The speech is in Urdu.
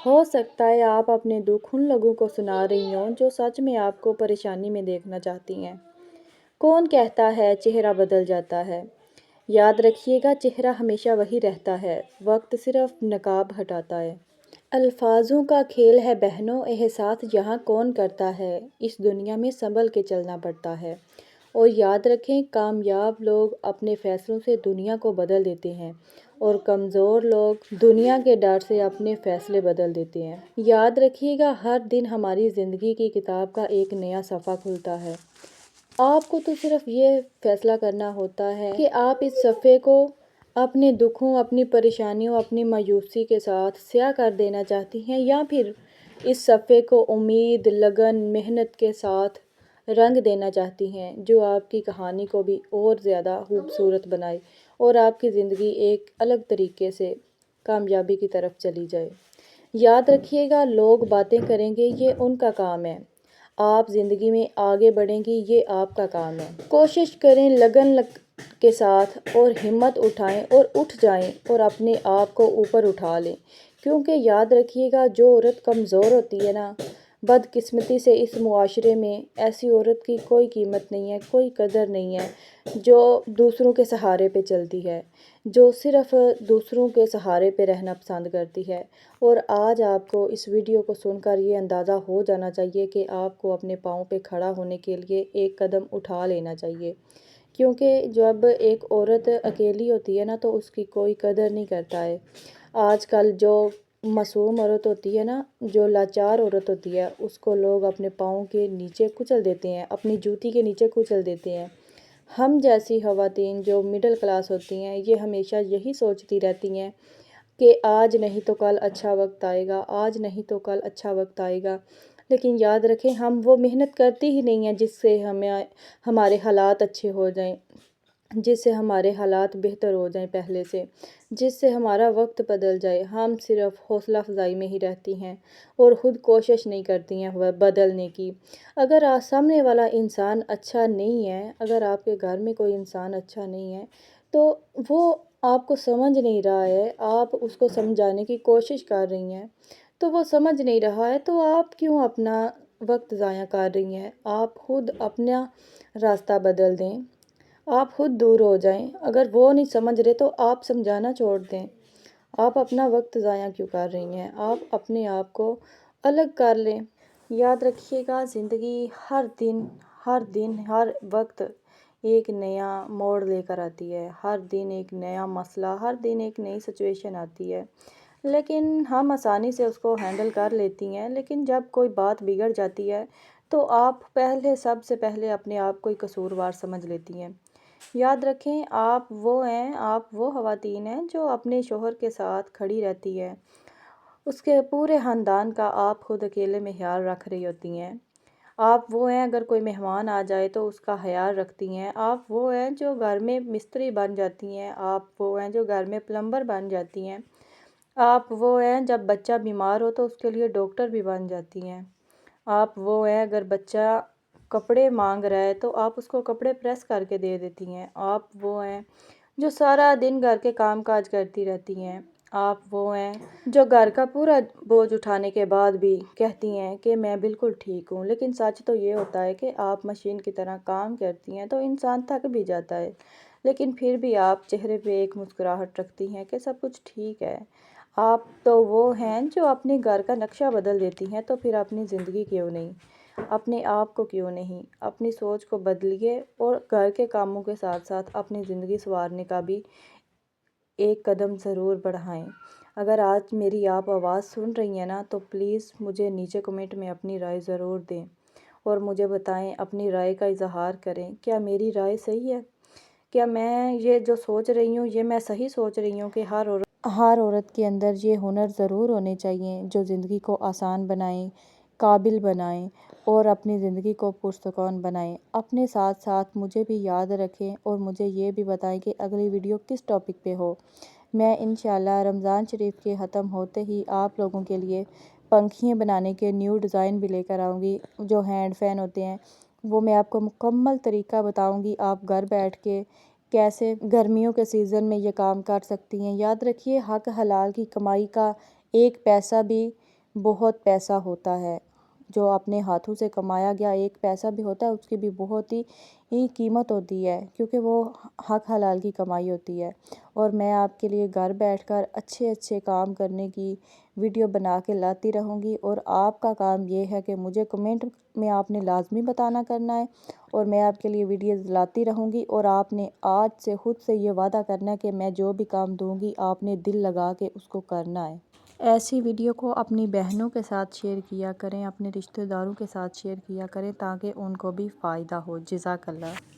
ہو سکتا ہے آپ اپنے دکھ ان لوگوں کو سنا رہی ہوں جو سچ میں آپ کو پریشانی میں دیکھنا چاہتی ہیں۔ کون کہتا ہے چہرہ بدل جاتا ہے؟ یاد رکھیے گا، چہرہ ہمیشہ وہی رہتا ہے، وقت صرف نقاب ہٹاتا ہے۔ الفاظوں کا کھیل ہے بہنوں، احساس یہاں کون کرتا ہے، اس دنیا میں سنبھل کے چلنا پڑتا ہے۔ اور یاد رکھیں، کامیاب لوگ اپنے فیصلوں سے دنیا کو بدل دیتے ہیں اور کمزور لوگ دنیا کے ڈر سے اپنے فیصلے بدل دیتے ہیں۔ یاد رکھیے گا، ہر دن ہماری زندگی کی کتاب کا ایک نیا صفحہ کھلتا ہے۔ آپ کو تو صرف یہ فیصلہ کرنا ہوتا ہے کہ آپ اس صفحے کو اپنے دکھوں، اپنی پریشانیوں، اپنی مایوسی کے ساتھ سیاہ کر دینا چاہتی ہیں یا پھر اس صفحے کو امید، لگن، محنت کے ساتھ رنگ دینا چاہتی ہیں، جو آپ کی کہانی کو بھی اور زیادہ خوبصورت بنائے اور آپ کی زندگی ایک الگ طریقے سے کامیابی کی طرف چلی جائے۔ یاد رکھیے گا، لوگ باتیں کریں گے، یہ ان کا کام ہے۔ آپ زندگی میں آگے بڑھیں گی، یہ آپ کا کام ہے۔ کوشش کریں، لگن کے ساتھ، اور ہمت اٹھائیں اور اٹھ جائیں اور اپنے آپ کو اوپر اٹھا لیں، کیونکہ یاد رکھیے گا، جو عورت کمزور ہوتی ہے نا، بدقسمتی سے اس معاشرے میں ایسی عورت کی کوئی قیمت نہیں ہے، کوئی قدر نہیں ہے، جو دوسروں کے سہارے پہ چلتی ہے، جو صرف دوسروں کے سہارے پہ رہنا پسند کرتی ہے۔ اور آج آپ کو اس ویڈیو کو سن کر یہ اندازہ ہو جانا چاہیے کہ آپ کو اپنے پاؤں پہ کھڑا ہونے کے لیے ایک قدم اٹھا لینا چاہیے، کیونکہ جب ایک عورت اکیلی ہوتی ہے نا تو اس کی کوئی قدر نہیں کرتا ہے۔ آج کل جو معصوم عورت ہوتی ہے نا، جو لاچار عورت ہوتی ہے، اس کو لوگ اپنے پاؤں کے نیچے کچل دیتے ہیں، اپنی جوتی کے نیچے کچل دیتے ہیں۔ ہم جیسی خواتین جو مڈل کلاس ہوتی ہیں، یہ ہمیشہ یہی سوچتی رہتی ہیں کہ آج نہیں تو کل اچھا وقت آئے گا، آج نہیں تو کل اچھا وقت آئے گا۔ لیکن یاد رکھیں، ہم وہ محنت کرتی ہی نہیں ہیں جس سے ہمارے حالات اچھے ہو جائیں، جس سے ہمارے حالات بہتر ہو جائیں پہلے سے، جس سے ہمارا وقت بدل جائے۔ ہم صرف حوصلہ افزائی میں ہی رہتی ہیں اور خود کوشش نہیں کرتی ہیں بدلنے کی۔ اگر سامنے والا انسان اچھا نہیں ہے، اگر آپ کے گھر میں کوئی انسان اچھا نہیں ہے، تو وہ آپ کو سمجھ نہیں رہا ہے، آپ اس کو سمجھانے کی کوشش کر رہی ہیں تو وہ سمجھ نہیں رہا ہے، تو آپ کیوں اپنا وقت ضائع کر رہی ہیں؟ آپ خود اپنا راستہ بدل دیں، آپ خود دور ہو جائیں۔ اگر وہ نہیں سمجھ رہے تو آپ سمجھانا چھوڑ دیں۔ آپ اپنا وقت ضائع کیوں کر رہی ہیں؟ آپ اپنے آپ کو الگ کر لیں۔ یاد رکھیے گا، زندگی ہر دن ہر وقت ایک نیا موڑ لے کر آتی ہے، ہر دن ایک نیا مسئلہ، ہر دن ایک نئی سچویشن آتی ہے، لیکن ہم آسانی سے اس کو ہینڈل کر لیتی ہیں۔ لیکن جب کوئی بات بگڑ جاتی ہے تو آپ سب سے پہلے اپنے آپ کو ہی قصوروار سمجھ لیتی ہیں۔ یاد رکھیں، آپ وہ خواتین ہیں جو اپنے شوہر کے ساتھ کھڑی رہتی ہے، اس کے پورے خاندان کا آپ خود اکیلے میں خیال رکھ رہی ہوتی ہیں۔ آپ وہ ہیں، اگر کوئی مہمان آ جائے تو اس کا خیال رکھتی ہیں۔ آپ وہ ہیں جو گھر میں مستری بن جاتی ہیں، آپ وہ ہیں جو گھر میں پلمبر بن جاتی ہیں، آپ وہ ہیں جب بچہ بیمار ہو تو اس کے لیے ڈاکٹر بھی بن جاتی ہیں، آپ وہ ہیں اگر بچہ کپڑے مانگ رہا ہے تو آپ اس کو کپڑے پریس کر کے دے دیتی ہیں، آپ وہ ہیں جو سارا دن گھر کے کام کاج کرتی رہتی ہیں، آپ وہ ہیں جو گھر کا پورا بوجھ اٹھانے کے بعد بھی کہتی ہیں کہ میں بالکل ٹھیک ہوں۔ لیکن سچ تو یہ ہوتا ہے کہ آپ مشین کی طرح کام کرتی ہیں تو انسان تھک بھی جاتا ہے، لیکن پھر بھی آپ چہرے پہ ایک مسکراہٹ رکھتی ہیں کہ سب کچھ ٹھیک ہے۔ آپ تو وہ ہیں جو اپنے گھر کا نقشہ بدل دیتی ہیں، تو پھر اپنی زندگی کیوں نہیں، اپنے آپ کو کیوں نہیں، اپنی سوچ کو بدلیے اور گھر کے کاموں کے ساتھ ساتھ اپنی زندگی سنوارنے کا بھی ایک قدم ضرور بڑھائیں۔ اگر آج میری آپ آواز سن رہی ہیں نا، تو پلیز مجھے نیچے کمنٹ میں اپنی رائے ضرور دیں اور مجھے بتائیں، اپنی رائے کا اظہار کریں، کیا میری رائے صحیح ہے؟ کیا میں یہ جو سوچ رہی ہوں، یہ میں صحیح سوچ رہی ہوں کہ ہر عورت کے اندر یہ ہنر ضرور ہونے چاہیے جو زندگی کو آسان بنائیں، قابل بنائیں اور اپنی زندگی کو پرسکون بنائیں۔ اپنے ساتھ ساتھ مجھے بھی یاد رکھیں اور مجھے یہ بھی بتائیں کہ اگلی ویڈیو کس ٹاپک پہ ہو۔ میں انشاءاللہ رمضان شریف کے ختم ہوتے ہی آپ لوگوں کے لیے پنکھیاں بنانے کے نیو ڈیزائن بھی لے کر آؤں گی، جو ہینڈ فین ہوتے ہیں وہ میں آپ کو مکمل طریقہ بتاؤں گی، آپ گھر بیٹھ کے کیسے گرمیوں کے سیزن میں یہ کام کر سکتی ہیں۔ یاد رکھیے، حق حلال کی کمائی کا ایک پیسہ بھی بہت پیسہ ہوتا ہے، جو اپنے ہاتھوں سے کمایا گیا ایک پیسہ بھی ہوتا ہے، اس کی بھی بہت ہی قیمت ہوتی ہے، کیونکہ وہ حق حلال کی کمائی ہوتی ہے۔ اور میں آپ کے لیے گھر بیٹھ کر اچھے اچھے کام کرنے کی ویڈیو بنا کے لاتی رہوں گی، اور آپ کا کام یہ ہے کہ مجھے کمنٹ میں آپ نے لازمی بتانا کرنا ہے، اور میں آپ کے لیے ویڈیوز لاتی رہوں گی، اور آپ نے آج سے خود سے یہ وعدہ کرنا ہے کہ میں جو بھی کام دوں گی آپ نے دل لگا کے اس کو کرنا ہے۔ ایسی ویڈیو کو اپنی بہنوں کے ساتھ شیئر کیا کریں، اپنے رشتہ داروں کے ساتھ شیئر کیا کریں، تاکہ ان کو بھی فائدہ ہو۔ جزاک اللہ۔